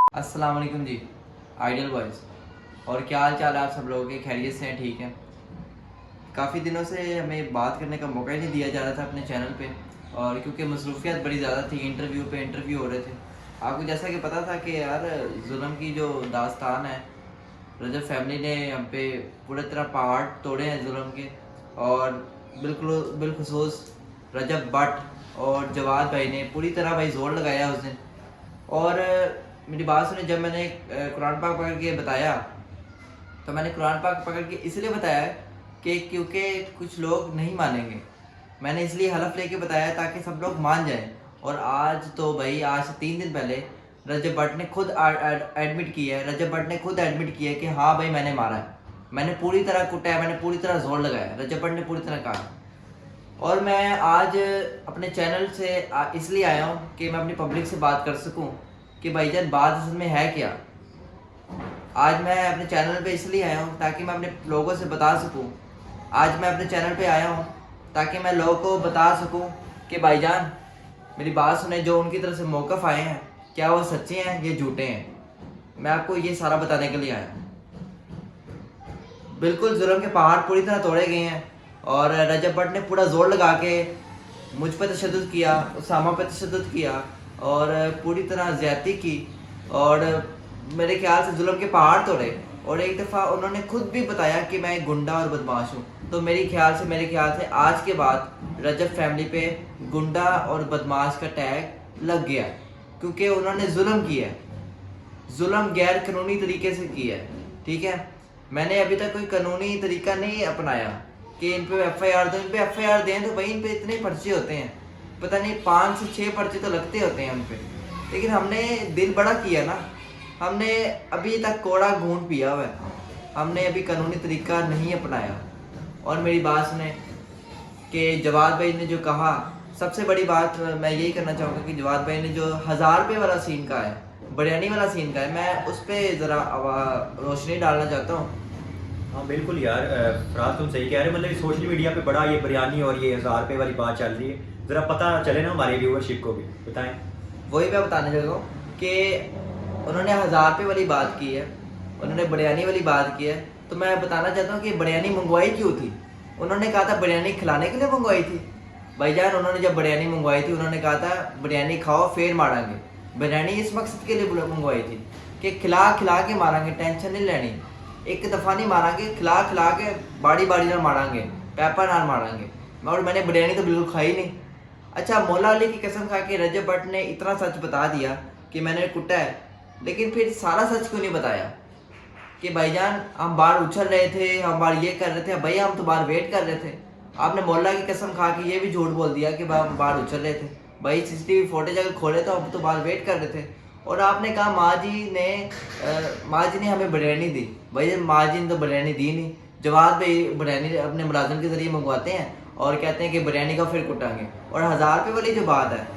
अस्सलाम वालेकुम जी। Ideal boys और क्या हाल चाल है आप सब लोगों के? खैरियत से हैं? ठीक है। काफ़ी दिनों से हमें बात करने का मौका ही नहीं दिया जा रहा था अपने चैनल पे, और क्योंकि मसरूफियत बड़ी ज़्यादा थी, इंटरव्यू पे इंटरव्यू हो रहे थे। आपको जैसा कि पता था कि यार जुल्म की जो दास्तान है, रजब फैमिली ने हम पे पूरी तरह पहाड़ तोड़े हैं जुल्म के। और बिल्कुल बिलखुसूस रजब भट्ट और जवाद भाई ने पूरी तरह भाई जोर लगाया उस दिन। और मेरी बात सुने, जब मैंने कुरान पाक पकड़ के बताया, तो मैंने कुरान पाक पकड़ के इसलिए बताया कि क्योंकि कुछ लोग नहीं मानेंगे। मैंने इसलिए हलफ लेके बताया ताकि सब लोग मान जाएं। और आज तो भाई, आज से 3 दिन पहले रजब भट्ट ने खुद एडमिट किया है। रजब भट्ट ने खुद एडमिट किया है कि हाँ भाई मैंने मारा है, मैंने पूरी तरह कुटा है, मैंने पूरी तरह जोर लगाया। रजब भट्ट ने पूरी तरह कहा। और मैं आज अपने चैनल से इसलिए आया हूँ कि मैं अपनी पब्लिक से बात कर सकूँ कि भाईजान बात असल में है क्या। आज मैं अपने चैनल पे इसलिए आया हूँ ताकि मैं अपने लोगों से बता सकूँ। आज मैं अपने चैनल पे आया हूँ ताकि मैं लोगों को बता सकूँ कि भाईजान मेरी बात सुने, जो उनकी तरफ से मौक़िफ़ आए हैं क्या वो सच्चे हैं या झूठे हैं। मैं आपको ये सारा बताने के लिए आया हूँ। बिल्कुल जुल्म के पहाड़ पूरी तरह तोड़े गए हैं, और रजब भट्ट ने पूरा जोर लगा के मुझ पर तशद्दुद किया, उसामा पर तशद्दुद किया और पूरी तरह ज़्यादती की। और मेरे ख्याल से जुल्म के पहाड़ तोड़े। और एक दफ़ा उन्होंने खुद भी बताया कि मैं एक गुंडा और बदमाश हूँ। तो मेरे ख्याल से आज के बाद रजब फैमिली पे गुंडा और बदमाश का टैग लग गया, क्योंकि उन्होंने जुल्म किया है। जुल्म गैर कानूनी तरीके से किया है, ठीक है। मैंने अभी तक कोई कानूनी तरीका नहीं अपनाया कि इन पे एफआईआर दो। इन पे एफआईआर दें तो भाई इन पे इतने पर्चे होते हैं, पता नहीं 5 से 6 पर्चे तो लगते होते हैं उन पे। लेकिन हमने दिल बड़ा किया ना, हमने अभी तक कोड़ा घूंट पिया हुआ है, हमने अभी कानूनी तरीका नहीं अपनाया। और मेरी बात सुने कि जवाद भाई ने जो कहा, सबसे बड़ी बात मैं यही करना चाहूँगा कि जवाद भाई ने जो 1000 रुपये वाला सीन कहा है, बिरयानी वाला सीन का है, मैं उस पर ज़रा रोशनी डालना चाहता हूँ। हाँ बिल्कुल यार, फराज तुम सही कह रहे हो। मतलब सोशल मीडिया पे बड़ा ये बिरयानी और ये 1000 रुपये वाली बात चल रही है। ज़रा पता चले ना हमारे व्यूअरशिप को भी बताएं। वही मैं बताने लगा हूँ कि उन्होंने 1000 रुपये वाली बात की है, उन्होंने बिरयानी वाली बात की है। तो मैं बताना चाहता हूँ कि बिरयानी मंगवाई क्यों थी। उन्होंने कहा था बिरयानी खिलाने के लिए मंगवाई थी। भाईजान उन्होंने जब बिरयानी मंगवाई थी, उन्होंने कहा था बिरयानी खाओ फिर मारेंगे। बिरयानी इस मकसद के लिए मंगवाई थी कि खिला खिला के मारेंगे, टेंशन नहीं लेनी, एक दफ़ा नहीं मारेंगे, खिला खिला के बाड़ी बाड़ी ना मारेंगे, पैपा ना मारेंगे। और मैंने बिरयानी तो बिल्कुल खाई नहीं। अच्छा, मौला अली की कसम खा के रजब भट्ट ने इतना सच बता दिया कि मैंने कुटा है, लेकिन फिर सारा सच क्यों नहीं बताया कि भाईजान हम बाहर उछल रहे थे, हम बाहर ये कर रहे थे। भैया हम तो बाहर वेट कर रहे थे। आपने मौला की कसम खा के ये भी झूठ बोल दिया कि हम बाहर उछल रहे थे। भाई सीसीटीवी फुटेज अगर खोले तो हम तो बाहर वेट कर रहे थे। और आपने कहा माँ जी ने हमें बिरयानी दी। भाई माँ जी ने तो बिरयानी दी नहीं। जवाब भाई बिरयानी अपने मुलाजिम के जरिए मंगवाते हैं और कहते हैं कि बिरयानी का फिर कुटाएंगे। और 1000 रुपये वाली जो बात है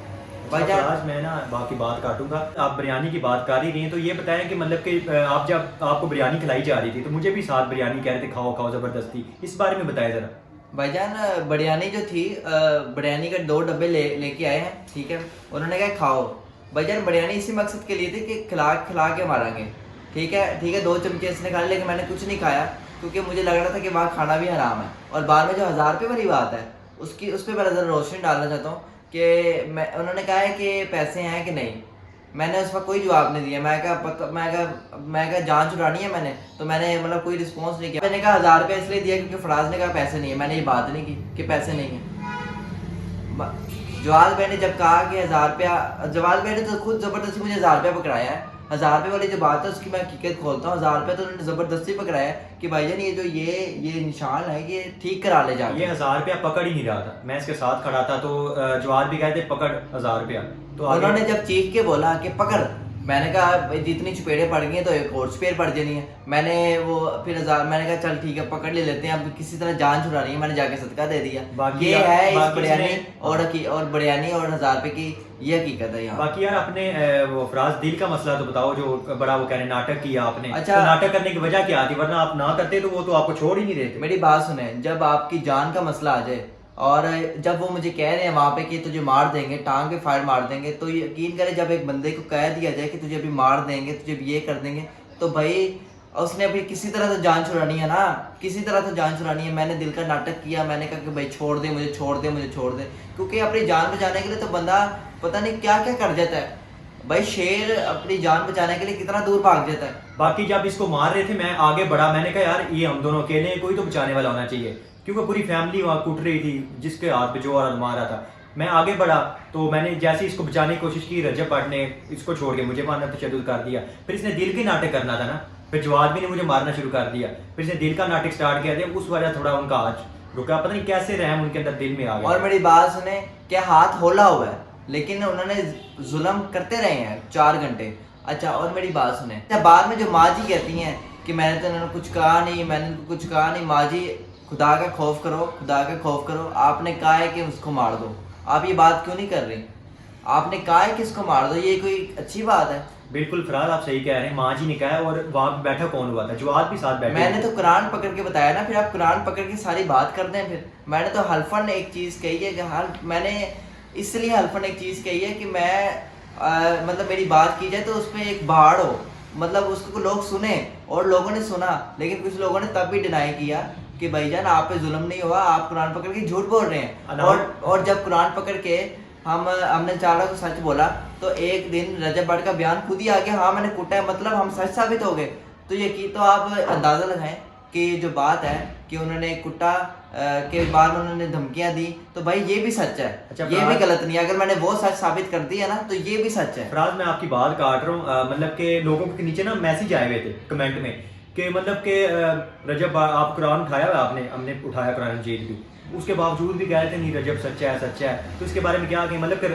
भाईजान, फराज मैं ना बाकी बात काटूंगा। आप बिरयानी की बात कर ही रही हैं तो ये बताएं कि मतलब कि आप जब आपको बिरयानी खिलाई जा रही थी तो मुझे भी साथ बिरयानी कह रहे थे खाओ खाओ ज़बरदस्ती, इस बारे में बताएं ज़रा। भाईजान बिरयानी जो थी, बिरयानी के 2 डब्बे लेके आए हैं, ठीक है। उन्होंने कहा खाओ। भाईजान बिरयानी इसी मकसद के लिए थी कि खिला खिला के मारेंगे, ठीक है ठीक है। 2 चमचे इसने खा लिए, लेकिन मैंने कुछ नहीं खाया क्योंकि मुझे लग रहा था कि वहाँ खाना भी हराम है। और बाद में जो 1000 रुपये वाली बात है उस पर मैं ज़रा रोशनी डालना चाहता हूँ कि उन्होंने कहा है कि पैसे हैं कि नहीं। मैंने उस वक्त कोई जवाब नहीं दिया। मैं कहा जान छुड़ानी है मैंने, तो मैंने मतलब कोई रिस्पॉन्स नहीं किया। मैंने कहा 1000 रुपये इसलिए दिया क्योंकि फराज ने कहा पैसे नहीं है। मैंने ये बात नहीं की कि पैसे नहीं है। जवाल भाई ने जब कहा कि 1000 रुपया, जवाल भाई ने तो खुद ज़बरदस्ती मुझे 1000 रुपया पकड़ाया है। 1000 रुपये वाली जो बात है उसकी मैं हकीकत खोलता हूँ। 1000 रुपया तो उन्होंने ज़बरदस्ती पकड़ाया है कि भाईजान ये जो ये निशान है ये ठीक करा ले जाके। ये 1000 रुपया पकड़ ही नहीं रहा था, मैं इसके साथ खड़ा था तो जवाब भी कहते पकड़ 1000 रुपया। तो उन्होंने जब चीख के बोला कि पकड़, मैंने कहा जितनी चपेड़े पड़ गई हैं तो एक और चपेड़ पड़ जानी है। मैंने वो फिर मैंने कहा चल ठीक है पकड़ ले लेते हैं, अब किसी तरह जान छुड़ा रही है। मैंने जाके सदका दे दिया। बाकी ये है इस बाकी बिरयानी इसने और बिरयानी और 1000 रुपये की ये हकीकत है यहाँ। बाकी यार अपने वो फराज दिल का मसला तो बताओ, जो बड़ा वो कह रहे नाटक किया आपने। अच्छा, तो नाटक करने की वजह क्या थी, वरना आप ना करते तो वो तो आपको छोड़ ही नहीं देते। मेरी बात सुने, जब आपकी जान का मसला आ जाए और जब वो मुझे कह रहे हैं वहाँ पे कि तुझे मार देंगे, टांग पे फायर मार देंगे, तो यकीन करें जब एक बंदे को कह दिया जाए कि तुझे अभी मार देंगे, तुझे ये कर देंगे, तो भाई उसने अभी किसी तरह तो जान छुड़ानी है ना, किसी तरह तो जान छुड़ानी है। मैंने दिल का नाटक किया, मैंने कहा कि भाई छोड़ दे मुझे, छोड़ दे मुझे, छोड़ दे, क्योंकि अपनी जान बचाने के लिए तो बंदा पता नहीं क्या क्या कर जाता है। भाई शेर अपनी जान बचाने के लिए कितना दूर भाग जाता है। बाकी जब इसको मार रहे थे मैं आगे बढ़ा, मैंने कहा यार ये हम दोनों अकेले हैं, कोई तो बचाने वाला होना चाहिए, क्योंकि पूरी फैमिली वहाँ कूट रही थी जिसके हाथ पे जो और मार रहा था। मैं आगे बढ़ा तो मैंने जैसे इसको बचाने की कोशिश की, रजब भट्ट ने इसको छोड़ के मुझे मारना तशद्दुद कर दिया। फिर इसने दिल के नाटक करना था ना, फिर जवाब भी ने मुझे मारना शुरू कर दिया, फिर इसने दिल का नाटक स्टार्ट किया था, उस वजह थोड़ा उनका आज रुका, पता नहीं कैसे रहम उनके अंदर दिल में आ गया। और मेरी बात सुने, क्या हाथ होला हुआ है, लेकिन उन्होंने जुल्म करते रहे हैं 4 घंटे। अच्छा, और मेरी बात सुने, अच्छा बाद में जो माँ जी कहती हैं कि मैंने तो इन्होंने कुछ कहा नहीं, मैंने तो कुछ कहा नहीं, माँ जी खुदा का खौफ करो, खुदा का खौफ करो, आपने कहा है कि उसको मार दो, आप ये बात क्यों नहीं कर रही? आपने कहा है कि इसको मार दो, ये कोई अच्छी बात है? बिल्कुल फराज आप सही कह रहे हैं, माँ जी ने कहा है, और वहाँ पे बैठा कौन हुआ था, जवाब भी साथ बैठे मैंने तो कुरान पकड़ के बताया ना, फिर आप कुरान पकड़ के सारी बात कर दें। फिर मैंने तो हल्फन एक चीज़ कही है कि मैंने इसलिए हल्फन एक चीज़ कही है कि मैं मतलब मेरी बात की जाए तो उस पर एक बाढ़ हो, मतलब उसको लोग सुने, और लोगों ने सुना, लेकिन कुछ लोगों ने तब भी डिनाई किया कि भाईजान आप पे जुल्म नहीं हुआ, आप कुरान पकड़ के झूठ बोल रहे हैं। और जब कुरान पकड़ के हमने चारों को सच बोला, तो एक दिन रजब भट्ट का बयान खुद ही आ गया, हाँ मैंने कूटा है, मतलब हम सच साबित हो गए। तो यकीन तो आप अंदाज़ा लगाएं कि जो बात है कि उन्होंने कुटा के बाद में उन्होंने धमकियां दी, तो भाई ये भी सच है। अच्छा, ये भी गलत नहीं है, अगर मैंने वो सच साबित कर दिया ना तो ये भी सच है। फराज मैं आपकी बात काट रहा हूँ, मतलब के लोगों के नीचे ना मैसेज आए हुए थे कमेंट में कि मतलब के रजब आप कुरान उठाया हुआ, आपने हमने उठाया कुरान मजीद भी, उसके बावजूद भी कह रहे थे नहीं रजब सच्चा है, सच्चा है। तो इसके बारे में क्या कहें, मतलब कि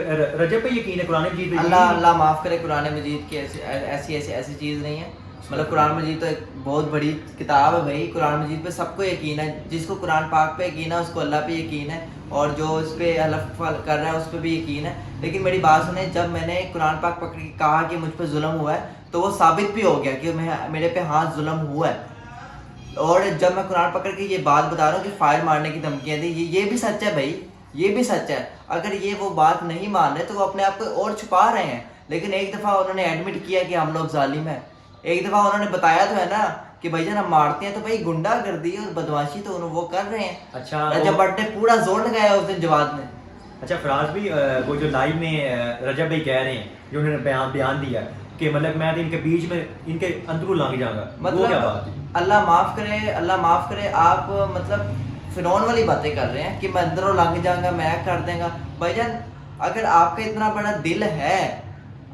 रजब पे यकीन है, कुरान मजीद पे यकीन अल्लाह नहीं? अल्लाह माफ़ करे, कुरान मजीद की ऐसी चीज़ नहीं है। मतलब कुरान मजीद तो एक बहुत बड़ी किताब है भाई, कुरान मजीद पे सबको यकीन है, जिसको कुरान पाक पे यकीन है उसको अल्लाह पे यकीन है, और जो उस पर हलफ कर रहा है उस पर भी यकीन है। लेकिन मेरी बात सुने, जब मैंने कुरान पाक पकड़ के कहा कि मुझ पर जुल्म हुआ है, तो वो साबित भी हो गया कि मेरे पे हाँ जुल्म हुआ है। और जब मैं कुरान पकड़ के ये बात बता रहा हूँ कि फायर मारने की धमकियाँ दी, ये भी सच है भाई, ये भी सच है। अगर ये वो बात नहीं मान रहे तो वो अपने आप को और छुपा रहे हैं। लेकिन एक दफ़ा उन्होंने एडमिट किया कि हम लोग जालिम हैं, एक दफ़ा उन्होंने बताया तो है ना कि भाईजान हम मारते हैं, तो भाई गुंडागर्दी और बदमाशी तो वो कर रहे हैं। अच्छा, रजब भट्ट ने पूरा जोर लगाया उस दिन जवाब में। अच्छा फराज भी वो जो लाइव में रजब भाई कह रहे हैं, जो उन्होंने बयान दिया कि मतलब मैं तो इनके बीच में इनके अंदरू लंघ जाऊंगा, वो क्या बात है? मतलब अल्लाह माफ़ करे, अल्लाह माफ़ करे, आप मतलब फिरौन वाली बातें कर रहे हैं कि मैं अंदरों लंघ जाऊंगा, मैं कर देंगा। भाईजान अगर आपका इतना बड़ा दिल है,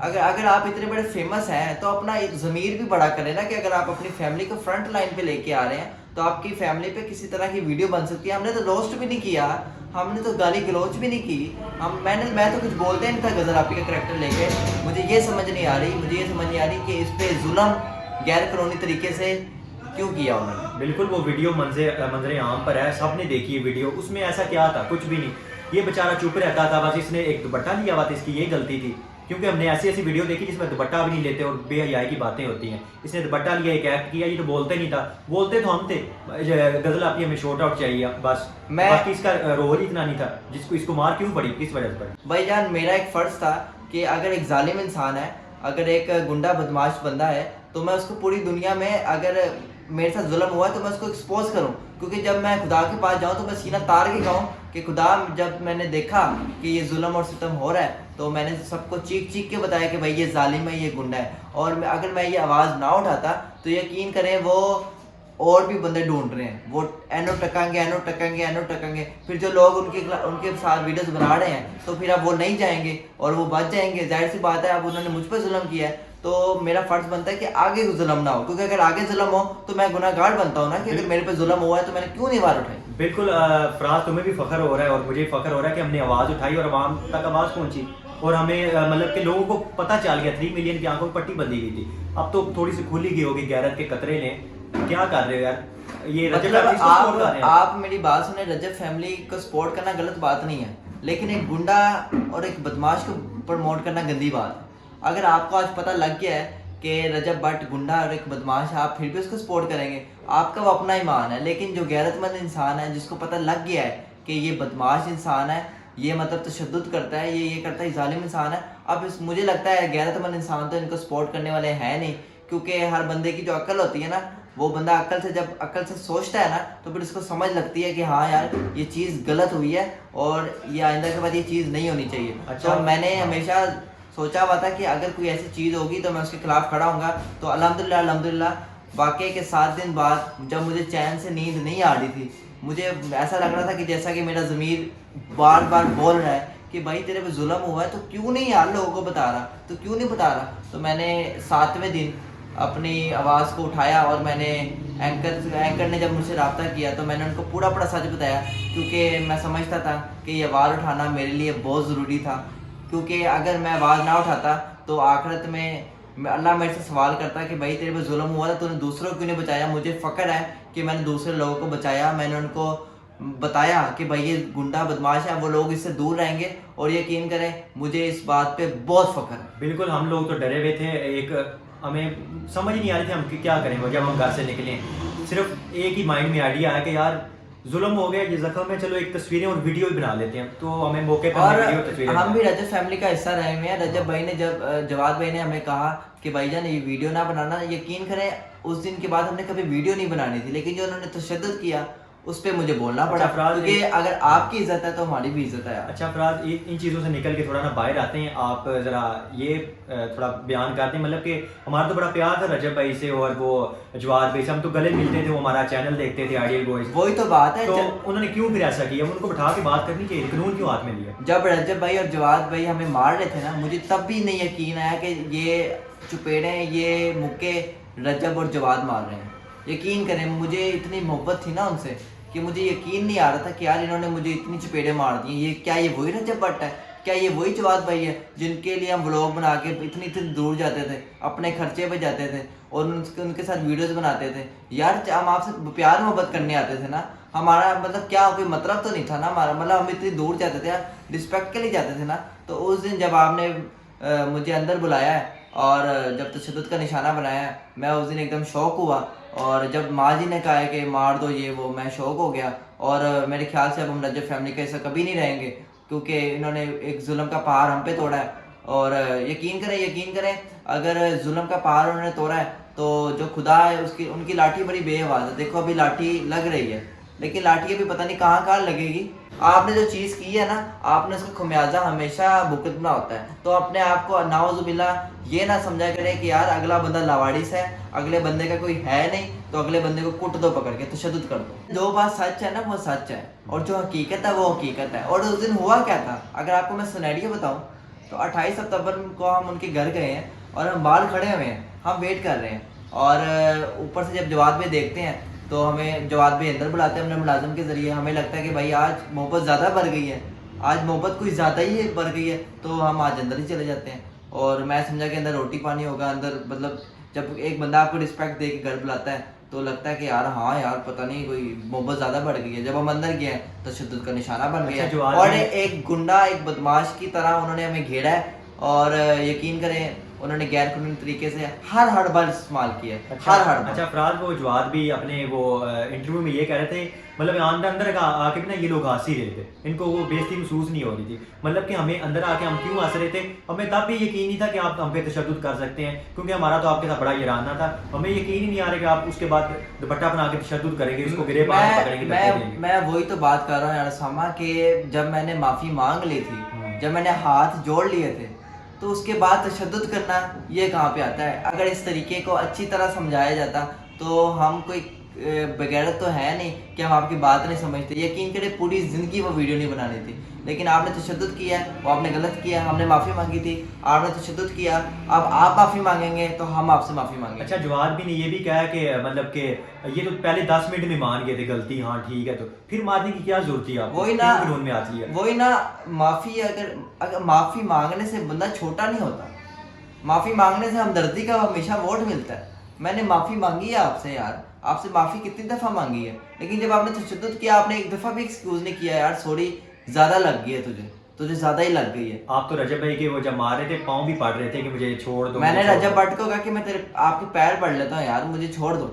अगर आप इतने बड़े फेमस हैं, तो अपना एक ज़मीर भी बड़ा करें ना, कि अगर आप अपनी फैमिली को फ्रंट लाइन पे लेके आ रहे हैं तो आपकी फैमिली पे किसी तरह की वीडियो बन सकती है। हमने तो रोस्ट भी नहीं किया, हमने तो गाली गलौच भी नहीं की, मैं तो कुछ बोलते नहीं था गजर आपी का करैक्टर लेके। मुझे ये समझ नहीं आ रही कि इस पे जुल्म गैर कानूनी तरीके से क्यों किया उन्होंने। बिल्कुल वो वीडियो मंजर आम पर है, सबने देखी है वीडियो, उसमें ऐसा क्या था, कुछ भी नहीं। ये बेचारा चुप रहता था, बस इसने एक दुपट्टा लिया हुआ था, इसकी ये गलती थी, क्योंकि हमने ऐसी वीडियो देखी जिसमें दुपट्टा भी नहीं लेते और बेहयाई की बातें होती हैं। इसने दुपट्टा लिया, एक एक्ट किया, ये तो बोलते नहीं था, बोलते तो हम थे, गजल आपकी हमें शॉर्ट आउट चाहिए बस, बाकी इसका रोल ही इतना नहीं था, जिसको इसको मार क्यों पड़ी, किस वजह से पड़ी? भाईजान मेरा एक फ़र्ज़ था कि अगर एक जालिम इंसान है, अगर एक गुंडा बदमाश बंदा है, तो मैं उसको पूरी दुनिया में, अगर मेरे साथ जुल्म हुआ है तो मैं उसको एक्सपोज करूं। क्योंकि जब मैं खुदा के पास जाऊं तो मैं सीना तार के कहूं कि खुदा, जब मैंने देखा कि ये जुल्म और सितम हो रहा है, तो मैंने सबको चीख चीख के बताया कि भाई ये जालिम है, ये गुंडा है। और अगर मैं ये आवाज़ ना उठाता तो यकीन करें वो और भी बंदे ढूंढ रहे हैं, वो एनो टकेंगे, फिर जो लोग उनके साथ वीडियोस बना रहे हैं, तो फिर अब वो नहीं जाएंगे और वो बच जाएंगे। जाहिर सी बात है, अब उन्होंने मुझ पर जुल्म किया है, तो मेरा फर्ज बनता है कि आगे जुल्म ना हो, क्योंकि अगर आगे जुल्म हो तो मैं गुनाहगार बनता हूँ ना, कि अगर मेरे पे जुल्म हुआ है तो मैंने क्यों नहीं आवाज़ उठाई। बिल्कुल फराज, तुम्हें भी फख्र हो रहा है और मुझे फख्र हो रहा है कि हमने आवाज़ उठाई और आवाम तक आवाज़ पहुंची, और हमें मतलब कि लोगों को पता चल गया, 3 मिलियन की आंखों में पट्टी बंधी गई थी। अब तो थोड़ी सी खुली गई होगी गैरत के कतरे ने। क्या कर रहे हो यार, ये रजब मतलब फैमिली को सपोर्ट कर रहे हैं। आप मेरी बात सुने, रजब फैमिली को सपोर्ट करना गलत बात नहीं है, लेकिन एक गुंडा और एक बदमाश को प्रमोट करना गंदी बात है। अगर आपको आज पता लग गया है कि रजब भट्ट गुंडा और एक बदमाश है, आप फिर भी उसको सपोर्ट करेंगे, आपका वो अपना ईमान है। लेकिन जो गैरतमंद इंसान है, जिसको पता लग गया है कि ये बदमाश इंसान है, ये मतलब तशद्दुद करता है, ये करता है, ज़ालिम इंसान है। अब मुझे लगता है गैरतमंद इंसान तो इनको सपोर्ट करने वाले हैं नहीं, क्योंकि हर बंदे की जो अक्ल होती है ना, वो बंदा जब अक्ल से सोचता है ना, तो फिर उसको समझ लगती है कि हाँ यार ये चीज़ गलत हुई है और ये आइंदा के बाद ये चीज़ नहीं होनी चाहिए। अच्छा। तो मैंने हमेशा सोचा हुआ था कि अगर कोई ऐसी चीज़ होगी तो मैं उसके खिलाफ खड़ा हूँगा। तो अल्हम्दुलिल्लाह वाक़ई के 7 दिन बाद जब मुझे चैन से नींद नहीं आ रही थी, मुझे ऐसा लग रहा था कि जैसा कि मेरा ज़मीर बार-बार बोल रहा है कि भाई तेरे पे ज़ुल्म हुआ है, तो क्यों नहीं यार लोगों को बता रहा? तो क्यों नहीं बता रहा? तो मैंने 7वें दिन अपनी आवाज़ को उठाया और मैंने एंकर ने जब मुझसे राब्ता किया तो मैंने उनको पूरा सच बताया, क्योंकि मैं समझता था कि ये आवाज़ उठाना मेरे लिए बहुत ज़रूरी था। क्योंकि अगर मैं आवाज़ ना उठाता तो आखिरत में अल्लाह मेरे से सवाल करता कि भाई तेरे पे जुल्म हुआ था, तूने दूसरों को क्यों नहीं बचाया? मुझे फ़क्र है कि मैंने दूसरे लोगों को बचाया, मैंने उनको बताया कि भाई ये गुंडा बदमाश है, वो लोग इससे दूर रहेंगे। और यकीन करें मुझे इस बात पे बहुत फ़क्र है। बिल्कुल, हम लोग तो डरे हुए थे। हमें समझ ही नहीं आ रही थी हम कि क्या करें। वो जब हम घर से निकले, सिर्फ एक ही माइंड में आइडिया आया कि यार जुल्म हो गया, ये ज़ख्म है, चलो एक तस्वीरें और वीडियो भी बना लेते हैं। तो हमें मौके पर और वीडियो तस्वीरें हम भी रजब फैमिली का हिस्सा रहे हुए हैं। रजब भाई ने जब जवाद भाई ने हमें कहा कि भाईजान ये वीडियो ना बनाना, यकीन करें उस दिन के बाद हमने कभी वीडियो नहीं बनानी थी, लेकिन जो उन्होंने तशद्दुद किया उस पे मुझे बोलना पड़ा, फराज, क्योंकि अगर आपकी इज्जत है तो हमारी भी इज्जत है यार। अच्छा फराज, इन चीज़ों से निकल के थोड़ा ना बाहर आते हैं। आप ज़रा ये थोड़ा बयान करते हैं, मतलब कि हमारा तो बड़ा प्यार था रजब भाई से और वो जवाद भाई से, हम तो गले मिलते थे, वो हमारा चैनल देखते थे आइडियल बॉयज। वही तो बात है। तो उन्होंने क्यों फिर ऐसा किया? उनको बिठा के बात करनी चाहिए, कानून क्यों हाथ में लिया? जब रजब भाई और जवाद भाई हमें मार रहे थे ना, मुझे तब भी नहीं यकीन आया कि ये चुपेड़े, ये मुक्के रजब और जवाद मार रहे हैं। यकीन करें मुझे इतनी मोहब्बत थी ना उनसे कि मुझे यकीन नहीं आ रहा था कि यार इन्होंने मुझे इतनी चपेड़े मार दी। ये क्या ये वही रजब भट्ट है? क्या ये वही जवाद भाई है जिनके लिए हम व्लॉग बना के इतनी इतनी दूर जाते थे, अपने खर्चे पे जाते थे और उनके साथ वीडियोस बनाते थे? यार हम आपसे प्यार मोहब्बत करने आते थे ना, हमारा मतलब क्या कोई मतलब तो नहीं था ना हमारा, मतलब हम इतनी दूर जाते थे यार, रिस्पेक्ट के लिए जाते थे ना। तो उस दिन जब आपने मुझे अंदर बुलाया है और जब तशद्दुद का निशाना बनाया है, मैं उस दिन एकदम शौक हुआ। और जब माँ जी ने कहा है कि मार दो ये वो, मैं शौक हो गया। और मेरे ख्याल से अब हम रजब फैमिली का ऐसा कभी नहीं रहेंगे, क्योंकि इन्होंने एक जुल्म का पहाड़ हम पे तोड़ा है। और यकीन करें अगर जुल्म का पहाड़ उन्होंने तोड़ा है तो जो खुदा है उसकी उनकी लाठी बड़ी बेआवाज़ है। देखो अभी लाठी लग रही है, लेकिन लाठी अभी पता नहीं कहाँ लगेगी। आपने जो चीज़ की है ना, आपने उसका खुमियाजा हमेशा भुगतना होता है। तो अपने आप को नाउजुबिल्ला ये ना समझा करें कि यार अगला बंदा लावारिस है, अगले बंदे का कोई है नहीं, तो अगले बंदे को कुट दो पकड़ के, तशद्दुद कर दो। जो बात सच है ना वो सच है, और जो हकीकत है वो हकीकत है। और उस दिन हुआ क्या था, अगर आपको मैं सिनेरियो बताऊं, तो 28 सितंबर को हम उनके घर गए हैं और हम बाहर खड़े हुए हैं, हम वेट कर रहे हैं। और ऊपर से जब जवाद में देखते हैं तो हमें जवाद भाई अंदर बुलाते हैं अपने मुलाजिम के ज़रिए। हमें लगता है कि भाई आज मोहब्बत ज़्यादा बढ़ गई है, आज मोहब्बत कुछ ज़्यादा ही बढ़ गई है, तो हम आज अंदर ही चले जाते हैं। और मैं समझा कि अंदर रोटी पानी होगा अंदर, मतलब जब एक बंदा आपको रिस्पेक्ट दे के घर बुलाता है तो लगता है कि यार हाँ यार पता नहीं कोई मोहब्बत ज़्यादा बढ़ गई है। जब हम अंदर गए तो तशद्दुद का निशाना बन गया। अच्छा, और एक गुंडा, एक बदमाश की तरह उन्होंने हमें घेरा है। और यकीन करें उन्होंने गैर कानूनी तरीके से हर बार इस्तेमाल किया। हर बार। अच्छा फराज, वो जवाद भी अपने वो इंटरव्यू में ये कह रहे थे, मतलब अंदर आके भी ना ये लोग हंस ही रहे थे, इनको वो बेइज्जती महसूस नहीं हो रही थी। मतलब कि हमें अंदर आके हम क्यों हंस रहे थे, हमें तब भी यकीन नहीं था कि आप हम पे तशद्दुद कर सकते हैं, क्योंकि हमारा तो आपके साथ बड़ा याराना था। हमें यकीन ही नहीं आ रहा कि आप उसके बाद दुपट्टा बना के तशद्दुद करेंगे, उसको गिरफ्तार पकड़ेंगे। मैं वही तो बात कर रहा हूँ यार सामा, कि जब मैंने माफ़ी मांग ली थी, जब मैंने हाथ जोड़ लिए थे, तो उसके बाद तशद्दुद करना ये कहाँ पे आता है? अगर इस तरीके को अच्छी तरह समझाया जाता तो हम कोई बगैरत तो है नहीं कि हम आपकी बात नहीं समझते। यकीन करें पूरी ज़िंदगी वो वीडियो नहीं बनानी थी, लेकिन आपने तशद्दुद किया, वो आपने गलत किया, हमने माफ़ी मांगी थी, आपने तशद्दुद किया, अब आप माफ़ी मांगेंगे तो हम आपसे माफ़ी मांगेंगे। अच्छा, जवाद भी ने ये भी कहा कि मतलब कि ये तो पहले 10 मिनट में मान गए थे गलती, हाँ ठीक है, तो फिर मारने की क्या जरूरत थी? आप वही ना, कानून में आती है वही ना। माफ़ी अगर माफ़ी मांगने से बंदा छोटा नहीं होता, माफ़ी मांगने से हमदर्दी का हमेशा वोट मिलता है। मैंने माफ़ी मांगी है आपसे यार, आपसे माफ़ी कितनी दफ़ा मांगी है, लेकिन जब आपने तशद्दुद किया आपने एक दफ़ा भी एक्सक्यूज़ नहीं किया यार, सॉरी ज़्यादा लग गई है तुझे ज़्यादा ही लग गई है। आप तो रजब भाई के वो जब मार रहे थे पाँव भी पड़ रहे थे कि मुझे छोड़ दो। मैंने रजब भट्ट को कहा कि मैं तेरे आपके पैर पड़ लेता हूँ यार, मुझे छोड़ दो।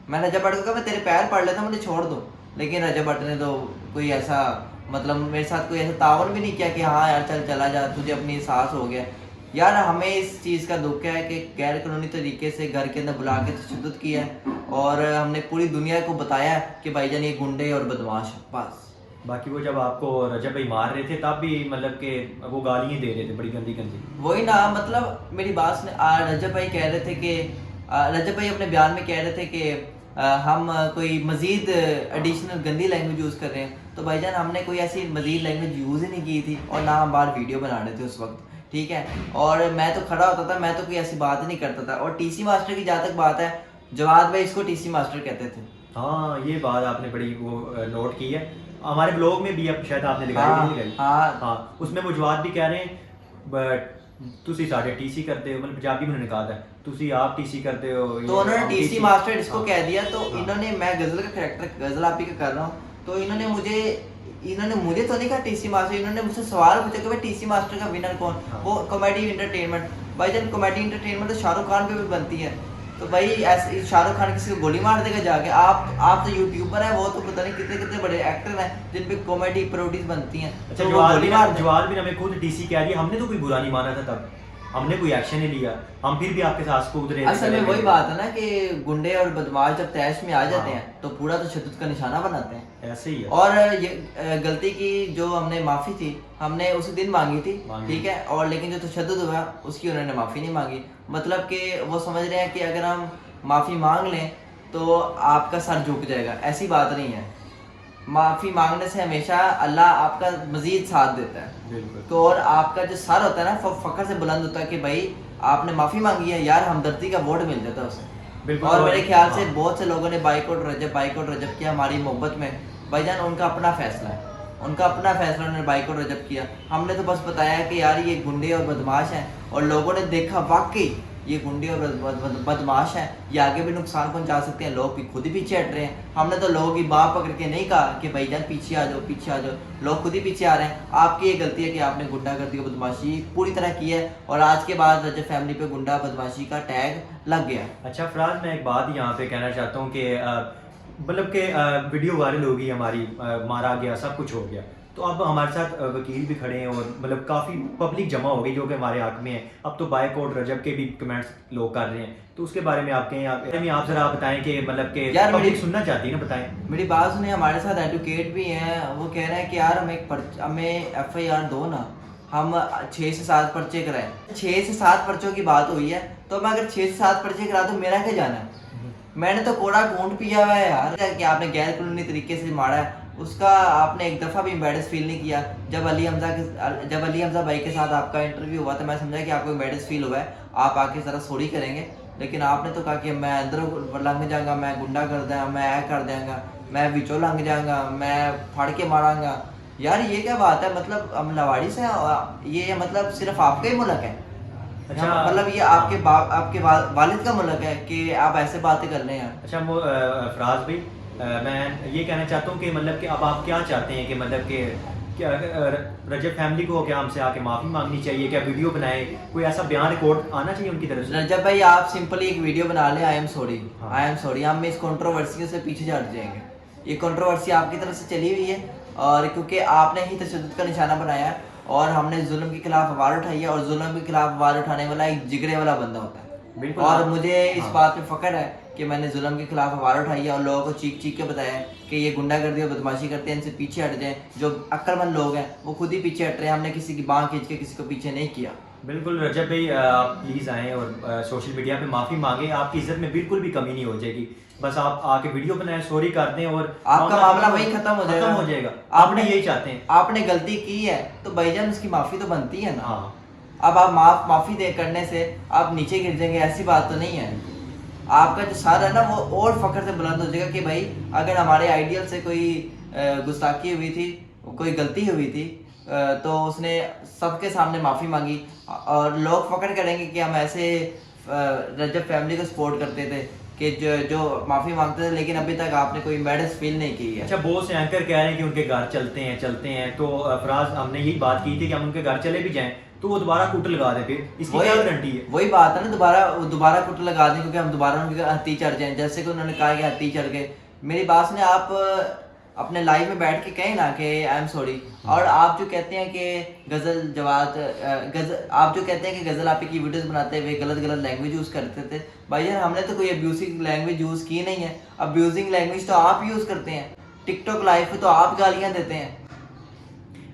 मैंने रजब भट्ट को कहा मैं तेरे पैर पड़ लेता हूँ, मुझे छोड़ दो, लेकिन रजब भट्ट ने तो कोई ऐसा मतलब मेरे साथ कोई ऐसा तावन भी नहीं किया कि हाँ यार चल चला जा, तुझे अपनी एहसास हो गया। यार हमें इस चीज़ का दुख है कि गैर कानूनी तरीके से घर के अंदर बुला के तशद्दुद किया है और हमने पूरी दुनिया को बताया है कि भाईजान ये गुंडे और बदमाश हैं, बस। बाकी वो जब आपको रजब भाई मार रहे थे तब भी मतलब कि वो गालियाँ दे रहे थे बड़ी गंदी गंदी। वही ना, मतलब मेरी बात सुने, रजब भाई कह रहे थे कि रजब भाई अपने बयान में कह रहे थे कि हम कोई मज़ीद एडिशनल गंदी लैंग्वेज यूज़ कर रहे हैं। तो भाईजान हमने कोई ऐसी मज़ीद लैंग्वेज यूज़ ही नहीं की थी और ना हम बाहर वीडियो बना रहे थे उस वक्त, ठीक है। और मैं तो खड़ा होता था, मैं तो कोई ऐसी बात ही नहीं करता था। और टीसी मास्टर की जहाँ तक बात है, जवाद भाई इसको टीसी मास्टर कहते थे। हाँ ये बात आपने बड़ी वो नोट की है, हमारे ब्लॉग में भी अब शायद आपने लगाई हाँ, नहीं लगाई। हाँ। हाँ उसमें वो जवाब भी कह रहे हैं बट तुसी साढ़े टीसी करते हो, मतलब पंजाबी में उन्होंने कहा था तुसी आप टीसी करते हो। तो उन्होंने टीसी मास्टर इसको हाँ। कह दिया। तो हाँ। इन्होंने, मैं गजल का कैरेक्टर गजल आप ही का कर रहा हूँ, तो इन्होंने मुझे तो नहीं कहा टीसी मास्टर, इन्होंने मुझसे सवाल पूछा कि भाई टीसी मास्टर का विनर कौन। हाँ। वो कॉमेडी इंटरटेनमेंट, भाई जब कॉमेडी इंटरटेनमेंट तो शाहरुख खान पे भी बनती है, तो भाई ऐसे शाहरुख खान किसी को गोली मार देगा जाके। आप तो यूट्यूबर है, वो तो पता नहीं कितने कितने बड़े एक्टर हैं जिन पे कॉमेडी प्रोड्यूस बनती हैं। अच्छा तो वो गोली मार जवाल भी हमें खुद टीसी कह दिया, हमने तो कोई बुरा नहीं माना था तब, हमने कोई एक्शन नहीं लिया, हम फिर भी आपके साथ कूद रहे थे। असल में वही बात है ना कि गुंडे और बदमाश जब तैश में आ जाते हाँ। हैं तो पूरा तो तशद्दुद का निशाना बनाते हैं। ऐसे ही है। और ये गलती की जो हमने माफ़ी थी, हमने उसी दिन मांगी थी, ठीक है। और लेकिन जो तशद्दुद हुआ उसकी उन्होंने माफ़ी नहीं मांगी। मतलब कि वो समझ रहे हैं कि अगर हम माफ़ी मांग लें तो आपका सर झुक जाएगा, ऐसी बात नहीं है। माफ़ी मांगने से हमेशा अल्लाह आपका मज़ीद साथ देता है। बिल्कुल। तो और आपका जो सर होता है ना फ़ख्र से बुलंद होता है कि भाई आपने माफ़ी मांगी है, यार हमदर्दी का वोट मिल जाता है उसे। बिल्कुल। और मेरे ख्याल से हाँ। बहुत से लोगों ने बाइकआउट रजब किया हमारी मोहब्बत में। भाईजान उनका अपना फैसला है, उनका अपना फैसला, उन्होंने बाइकआउट रजब किया। हमने तो बस बताया कि यार ये गुंडे और बदमाश हैं, और लोगों ने देखा वाकई ये गुंडे और बदमाश हैं, ये आगे भी नुकसान पहुंचा सकते हैं, लोग भी खुद ही पीछे हट रहे हैं। हमने तो लोगों की बाह पकड़ के नहीं कहा कि भाईजान पीछे आ जाओ, पीछे आ जाओ, लोग खुद ही पीछे आ रहे हैं। आपकी ये गलती है कि आपने गुंडागर्दी और बदमाशी पूरी तरह की है, और आज के बाद रजब फैमिली पे गुंडा बदमाशी का टैग लग गया। अच्छा फराज, मैं एक बात यहाँ पे कहना चाहता हूँ कि मतलब कि वीडियो वायरल हो गई हमारी, मारा गया, सब कुछ हो गया, तो अब हमारे साथ वकील भी खड़े हैं और मतलब काफ़ी पब्लिक जमा हो गई जो कि हमारे हक में है। अब तो बाइकआउट रजब के भी कमेंट्स लोग कर रहे हैं, तो उसके बारे में आप कहें, आप जरा बताएं कि मतलब कि यार पब्लिक सुनना चाहती है ना, बताएं। मेरी बात सुनिए, हमारे साथ एडवोकेट भी हैं, वो कह रहे हैं कि यार हमें FIR दो ना, हम 6 से 7 पर्चे कराएं। 6 से 7 पर्चों की बात हुई है, तो मैं अगर 6 से 7 पर्चे करा दूं, मेरा क्या जाना है? मैंने तो कोड़ा घूंट पिया हुआ है यार, कि आपने गैर कानूनी तरीके से मारा है, उसका आपने एक दफ़ा भी एम्बेरस फील नहीं किया। जब अली हमजा भाई के साथ आपका इंटरव्यू हुआ था, मैं समझा कि आपको एम्बेरस फील हुआ है, आप आके ज़रा सॉरी करेंगे, लेकिन आपने तो कहा कि मैं अंदर लंघ जाऊंगा, मैं गुंडा कर देंगा, मैं ऐ कर देंगा, मैं विचों लंघ जाऊंगा, मैं फाड़ के मारांगा। यार ये क्या बात है? मतलब हम लवाड़ी से ये मतलब सिर्फ आपका ही मुल्क है? अच्छा मतलब ये आपके वालिद का मुल्क है कि आप ऐसे बातें कर रहे हैं? अच्छा फराज भाई, मैं ये कहना चाहता हूँ कि मतलब कि अब आप क्या चाहते हैं कि मतलब कि क्या रजब फैमिली को क्या हमसे आके माफ़ी मांगनी चाहिए, क्या वीडियो बनाए, कोई ऐसा बयान रिकॉर्ड आना चाहिए उनकी तरफ से? रजब भाई आप सिंपली एक वीडियो बना ले, आई एम सॉरी, हाँ। आई एम सॉरी, हम इस कंट्रोवर्सी से पीछे हट जाएंगे। ये कंट्रोवर्सी आपकी तरफ से चली हुई है, और क्योंकि आपने ही तशद्दुद का निशाना बनाया है, और हमने जुल्म के खिलाफ आवाज़ उठाई है, और जुल्म के खिलाफ आवाज़ उठाने वाला एक जिगरे वाला बंदा होता है। बिल्कुल। और मुझे इस हाँ। बात पे फख्र है कि मैंने जुल्म के खिलाफ आवाज़ उठाई है, और लोगों को चीख चीख के बताया है कि ये गुंडागर्दी और बदमाशी करते हैं, इनसे पीछे हट जाएं। जो अक्लमंद लोग हैं वो खुद ही पीछे हट रहे हैं, हमने किसी की बाँह खींच के किसी को पीछे नहीं किया। बिल्कुल रजब भाई, आप प्लीज़ आएँ और सोशल मीडिया पे माफ़ी मांगें, आपकी इज्जत में बिल्कुल भी कमी नहीं हो जाएगी। बस आप आके वीडियो बनाएं, सॉरी कर दें और आपका मामला वही खत्म हो जाएगा। आपने यही चाहते हैं। आपने गलती की है तो भाईजान उसकी माफ़ी तो बनती है ना। हाँ। अब आप माफ़ी दे करने से आप नीचे गिर जाएंगे, ऐसी बात तो नहीं है। आपका जो सर है ना वो और फख्र से बुलंद हो जाएगा कि भाई अगर हमारे आइडियल से कोई गुस्ताखी हुई थी, कोई गलती हुई थी, तो उसने सबके सामने माफ़ी मांगी, और लोग फख्र करेंगे कि हम ऐसे रजब फैमिली को सपोर्ट करते थे कि जो माफ़ी मांगते थे, लेकिन अभी तक आपने कोई मेडल्स फील नहीं की है। अच्छा बहुत से एंकर कह रहे हैं कि उनके घर चलते हैं, तो फराज हमने यही बात की थी कि हम उनके घर चले भी जाएं तो वो दोबारा कुट लगा दे, फिर इसकी क्या गारंटी है? वही बात है ना, दोबारा कुट लगा दें, क्योंकि हम दोबारा उनके हत्ती चढ़ जाएं, जैसे कि उन्होंने कहा कि हत्ती चढ़ गए। मेरी बात सुने, आप अपने लाइव में बैठ के कहें ना कि आई एम सॉरी। और आप जो कहते हैं कि गज़ल जवाद आप जो कहते हैं कि गज़ल आपी की वीडियोस बनाते हुए गलत गलत लैंग्वेज यूज़ करते थे, भाई यार हमने तो कोई अब्यूसिंग लैंग्वेज यूज़ की नहीं है। अब्यूजिंग लैंग्वेज तो आप यूज़ करते हैं। टिकटॉक लाइव पे तो आप गालियाँ देते हैं,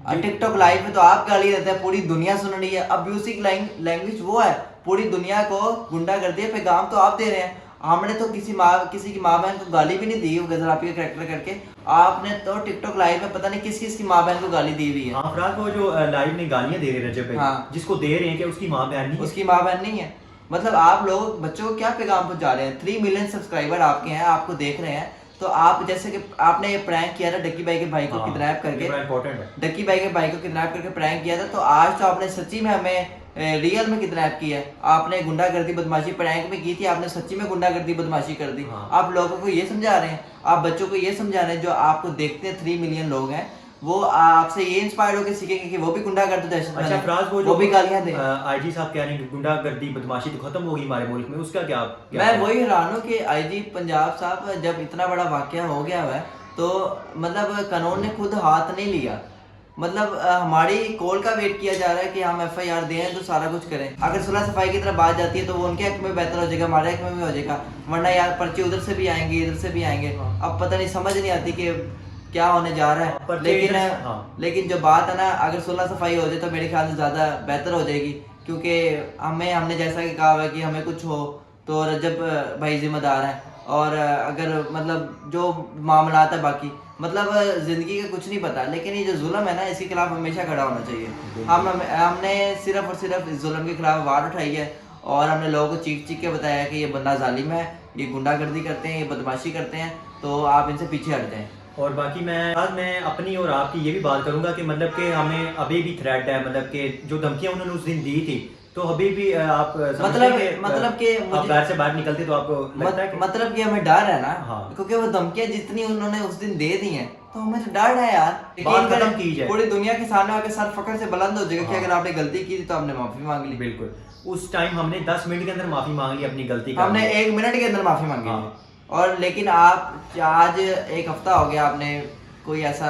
और टिकटॉक लाइव में तो आप गाली देते हैं, पूरी दुनिया सुन रही है। अब्यूसिव लैंग्वेज वो है, पूरी दुनिया को गुंडागर्दी है पैगाम तो आप दे रहे हैं। हमने तो किसी की माँ बहन को गाली भी नहीं दी गज़ल आपी का करैक्टर करके। आपने तो टिकटॉक लाइव में पता नहीं किस किस की माँ बहन को गाली दी हुई है। हाँ फराज, वो जो लाइव में गालियां दे रहे हैं रजब भाई, हाँ। जिसको दे रहे हैं कि उसकी माँ बहन नहीं है। उसकी माँ बहन नहीं है। मतलब आप लोग बच्चों को क्या पैगाम पहुंचा रहे हैं। 3 मिलियन सब्सक्राइबर आपके हैं, आपको देख रहे हैं। तो आप जैसे कि आपने ये प्रैंक किया था डक्की भाई के भाई को किडनैप करके, इम्पोर्टेंट है। डक्की भाई के भाई को किडनैप करके प्रैंक किया था। तो आज तो आपने सच्ची में हमें रियल में किडनैप किया है। आपने गुंडागर्दी बदमाशी प्रैंक में की थी, आपने सच्ची में गुंडागर्दी बदमाशी कर दी। हाँ। आप लोगों को ये समझा रहे हैं, आप बच्चों को ये समझा रहे हैं, जो आपको देखते हैं 3 मिलियन लोग हैं, वो आपसे ये इंस्पायर्ड होकर सीखेंगे कि वो भी गुंडागर्दी दहशत अच्छा फराज, वो भी गालियां दें। आईजी साहब कह रहे हैं कि गुंडागर्दी बदमाशी तो खत्म होगी हमारे मुल्क में, उसका क्या मैं वही हैरान हूँ कि आईजी पंजाब साहब जब इतना बड़ा वाकया हो गया हुआ है तो मतलब कानून ने खुद हाथ नहीं लिया। मतलब हमारी कॉल का वेट किया जा रहा है कि हम एफआईआर दें तो सारा कुछ करें। अगर सुलह सफाई की तरफ बात जाती है तो वो उनके हक में बेहतर हो जाएगा, हमारे हक में भी हो जाएगा। वरना यार पर्चे उधर से भी आएंगे इधर से भी आएंगे। अब पता नहीं, समझ नहीं आती कि क्या होने जा रहा है। लेकिन जो बात है ना, अगर सुलह सफाई हो जाए तो मेरे ख्याल से ज़्यादा बेहतर हो जाएगी। क्योंकि हमने जैसा कि कहा हुआ है कि हमें कुछ हो तो रजब भाई जिम्मेदार है। और अगर मतलब जो मामला है बाकी, मतलब ज़िंदगी का कुछ नहीं पता, लेकिन ये जो जुल्म है ना, इसके खिलाफ हमेशा खड़ा होना चाहिए। हमने सिर्फ और सिर्फ इस जुल्म के खिलाफ आवाज़ उठाई है और हमने लोगों को चीख चीख के बताया कि ये बंदा जालिम है, ये गुंडागर्दी करते हैं, ये बदमाशी करते हैं, तो आप इनसे पीछे हट जाएं। और बाकी मैं अपनी और आपकी ये भी बात करूंगा कि मतलब कि हमें अभी भी थ्रेट है, मतलब कि जो धमकियां उन्होंने उस दिन दी थी, तो अभी भी आप मतलब कि आप घर से बाहर निकलते तो आपको लगता है कि मतलब कि हमें डर है ना। हाँ। क्योंकि वो धमकियां जितनी उन्होंने उस दिन दे दी हैं तो हमें तो डर है यार। बात खत्म की जाए, पूरी दुनिया के सामने आके सर फखर से बुलंद हो जाएगा कि हाँ। अगर आपने गलती की थी तो आपने माफी मांग ली। बिल्कुल, उस टाइम हमने 10 मिनट के अंदर माफी मांग ली अपनी गलती का, हमने 1 मिनट के अंदर माफी मांगी। हाँ। और लेकिन आप आज 1 हफ्ता हो गया, आपने कोई ऐसा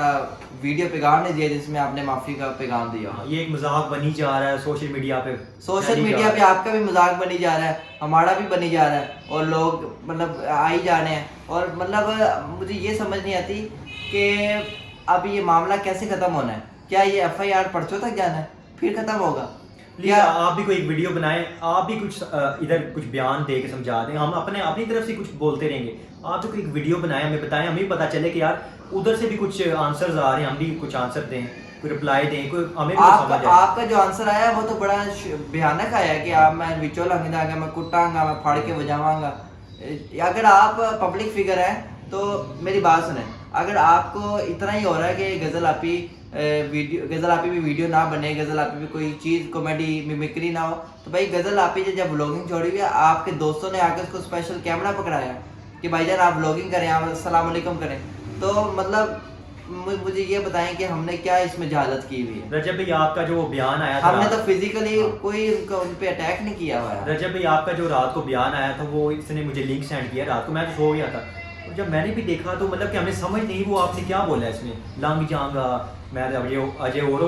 वीडियो पैगाम नहीं दिया जिसमें आपने माफी का पैगाम दिया। ये एक मजाक बनी जा रहा है सोशल मीडिया पे। आपका भी मजाक बनी जा रहा है, हमारा भी बनी जा रहा है, और लोग मतलब आई जा रहे हैं। और मतलब मुझे ये समझ नहीं आती कि अब ये मामला कैसे खत्म होना है। क्या ये एफआईआर पर्चों तक जाना है फिर खत्म होगा? या आप भी कोई एक वीडियो बनाएं, आप भी कुछ इधर कुछ बयान दे के समझा दें, हम अपनी तरफ से कुछ बोलते रहेंगे। आप भी कोई एक वीडियो बनाएं, हमें बताएं, हमें पता चले कि यार उधर से भी कुछ आंसर्स आ रहे हैं, हम भी कुछ आंसर दें, कोई रिप्लाई दें, कोई हमें भी समझ आए। आपका जो आंसर आया वो तो बड़ा भयानक आया कि आप मैं विचो लंघांगा, मैं कुटांगा, मैं फाड़ के बजावांगा। अगर आप पब्लिक फिगर हैं तो मेरी बात सुने, अगर आपको इतना ही हो रहा है कि गज़ल आपी भी वीडियो ना बने, गज़ल आपी भी कोई चीज़ कॉमेडी मिमिक्री ना हो, तो भाई गज़ल आपी जब व्लॉगिंग छोड़ी हुई है, आपके दोस्तों ने आकर उसको स्पेशल कैमरा पकड़ाया कि भाईजान आप व्लॉगिंग करें, आप अस्सलाम वालेकुम करें। तो मतलब मुझे ये बताएं कि हमने क्या इसमें जहालत की हुई है। रजब भाई आपका जो बयान आया था, हमने तो फिजिकली कोई उन पे अटैक नहीं किया हुआ है। रजब भाई आपका जो रात को बयान आया था, वो इसने मुझे लिंक सेंड किया रात को, मैं तो सो गया था। और जब मैंने भी देखा तो मतलब कि हमें समझ नहीं वो आपने क्या बोला है इसमें, लंघ जाऊंगा मैं अजय और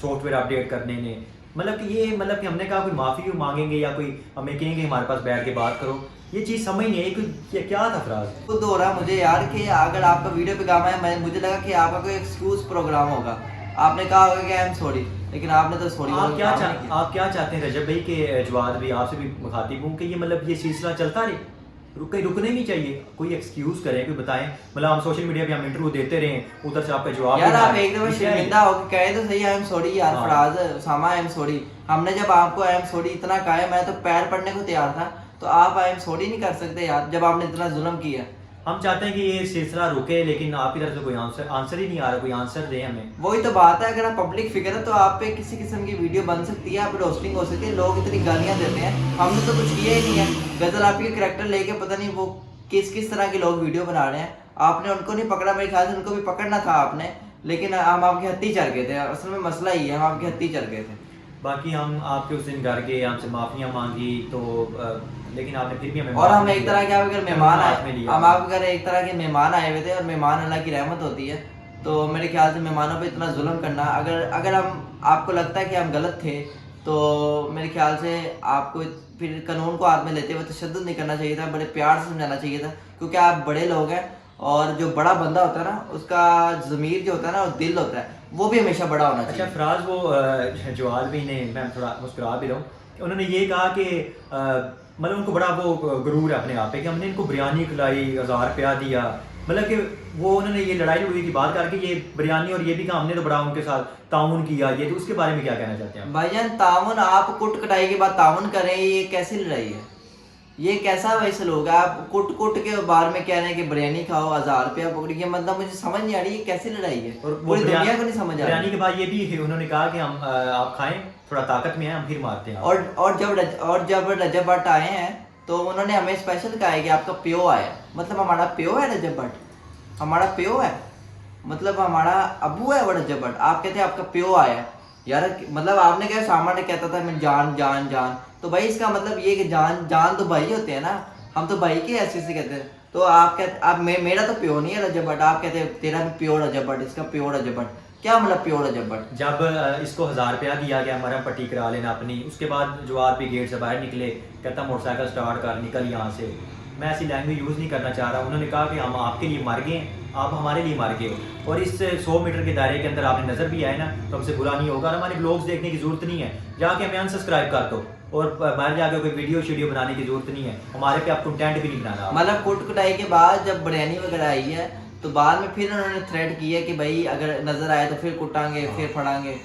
सॉफ्टवेयर अपडेट करने ने, मतलब कि ये मतलब कि हमने कहा कोई माफ़ी मांगेंगे या कोई हमें कहेंगे हमारे पास बैठ के बात करो, ये चीज़ समझ नहीं आई कि क्या था फराज। खुद हो रहा मुझे यार कि अगर आपका वीडियो पे काम है, मुझे लगा कि आपका कोई एक्सक्यूज प्रोग्राम होगा, आपने कहा होगा कि आई एम सॉरी, लेकिन आपने तो सॉरी। आप क्या चाहते हैं रजब भाई के जवाद भी आपसे भी मुखातिब हूँ कि ये मतलब ये सिलसिला चलता रहे, रुकने नहीं चाहिए, कोई एक्सक्यूज करें, कोई बताएं। मतलब हम सोशल मीडिया पे हम इंटरव्यू देते रहे, उधर से आपका जवाब यार आप एक दफा शर्मिंदा होकर कहे तो सही आई एम सॉरी यार। फराज सामा आई एम सॉरी, हमने जब आपको आई एम सॉरी इतना कहा है, मैं तो पैर पड़ने को तैयार था, तो आप आई एम सॉरी नहीं कर सकते यार जब आपने इतना जुल्म किया। हम चाहते हैं कि ये सिलसिला रुके, लेकिन आपकी तरफ से कोई आंसर ही नहीं आ रहा, कोई आंसर दे हमें। वही तो बात है, अगर आप पब्लिक फिगर है तो आप पे किसी किस्म की वीडियो बन सकती है, आप रोस्टिंग हो सकती है, लोग इतनी गालियां देते हैं, हमने तो कुछ किया ही नहीं है। गज़ल आपी के करैक्टर लेके पता नहीं वो किस तरह के लोग वीडियो बना रहे हैं, आपने उनको नहीं पकड़ा, मेरे ख्याल से उनको भी पकड़ना था आपने, लेकिन हम आपके हत्ती चढ़ गए थे। असल में मसला ही है, हम आपके हत्ती चढ़ गए थे। बाकी हम आपके उस दिन घर गए, हमसे माफ़ियाँ मांगी, तो लेकिन आपने फिर भी हमें और माफ हम नहीं एक किया। तरह के आप अगर मेहमान हाथ में आए, लिया। हम आपके घर एक तरह के मेहमान आए हुए थे, और मेहमान अल्लाह की रहमत होती है। तो मेरे ख्याल से मेहमानों पे इतना जुल्म करना, अगर अगर हम आपको लगता है कि हम गलत थे, तो मेरे ख्याल से आपको फिर कानून को हाथ में लेते हुए तशद्दुद नहीं करना चाहिए था, बड़े प्यार से समझाना चाहिए था, क्योंकि आप बड़े लोग हैं। और जो बड़ा बंदा होता है ना, उसका ज़मीर जो होता है ना, और दिल होता है, वो भी हमेशा बड़ा होना अच्छा चाहिए। फराज, वो जो आदमी ने, मैं थोड़ा मुस्कुरा भी रहा हूँ, उन्होंने ये कहा कि मतलब उनको बड़ा वो गुरूर है अपने आप पे कि हमने इनको बिरयानी खिलाई, 1000 रुपया दिया, मतलब कि वो उन्होंने ये लड़ाई लड़ाई की बात करके ये बिरयानी और ये भी कहा हमने तो बड़ा उनके साथ ताउन किया, ये तो उसके बारे में क्या कहना चाहते हैं आप? भाईजान, ताउन, आप कुट कटाई के बाद ताउन करें, ये कैसी लड़ाई है? ये कैसा भाई सलूक है? आप कुट कुट के बारे में कह रहे हैं कि बिरयानी खाओ, 1000 रुपया पकड़िए, मतलब मुझे समझ नहीं आ रही ये कैसी लड़ाई है, और वो पूरी दुनिया को नहीं समझ आ बिरयानी रही। के बाद ये भी उन्होंने कहा कि हम आप खाएं, थोड़ा ताकत में है, हम फिर मारते हैं आपको। और जब रजब भट्ट आए हैं, तो उन्होंने हमें स्पेशल कहा है कि आपका प्यो आया, मतलब हमारा प्यो है रजब भट्ट, हमारा प्यो है, मतलब हमारा अबू है वो रजब भट्ट। आप कहते हैं आपका प्यो आया यार, मतलब आपने क्या सामने कहता था मैं जान जान जान, तो भाई इसका मतलब ये कि जान जान तो भाई होते हैं ना, हम तो भाई के ऐसे से कहते हैं। तो आप कहते, आप मेरा तो प्यो नहीं है रजब भट्ट, आप कहते हैं तेरा भी प्यो रजब भट्ट, इसका प्यो रजब भट्ट, क्या मतलब प्यो रजब भट्ट? जब इसको 1000 रुपया दिया गया मरहम पट्टी करा लेना अपनी, उसके बाद जवाब भी गेट से बाहर निकले, कहता मोटरसाइकिल स्टार्ट कर, निकल यहाँ से। मैं ऐसी लैंग्वेज यूज़ नहीं करना चाह रहा। उन्होंने कहा कि हम आपके लिए मर गए, आप हमारे लिए मर गए हो, और इस 100 मीटर के दायरे के अंदर आपने नज़र भी आए ना, तो हमसे बुरा नहीं होगा। और हमारे ब्लॉग्स देखने की ज़रूरत नहीं है, जाके हमें अनसब्सक्राइब कर दो, और बाहर जाके कोई वीडियो शीडियो बनाने की ज़रूरत नहीं है, हमारे पे आप कंटेंट भी नहीं बनाना। मतलब कुट कुटाई के बाद जब बिरयानी वगैरह आई है, तो बाद में फिर उन्होंने थ्रेट किया कि भाई अगर नजर आए तो फिर कुटांगे, फिर फड़ांगे।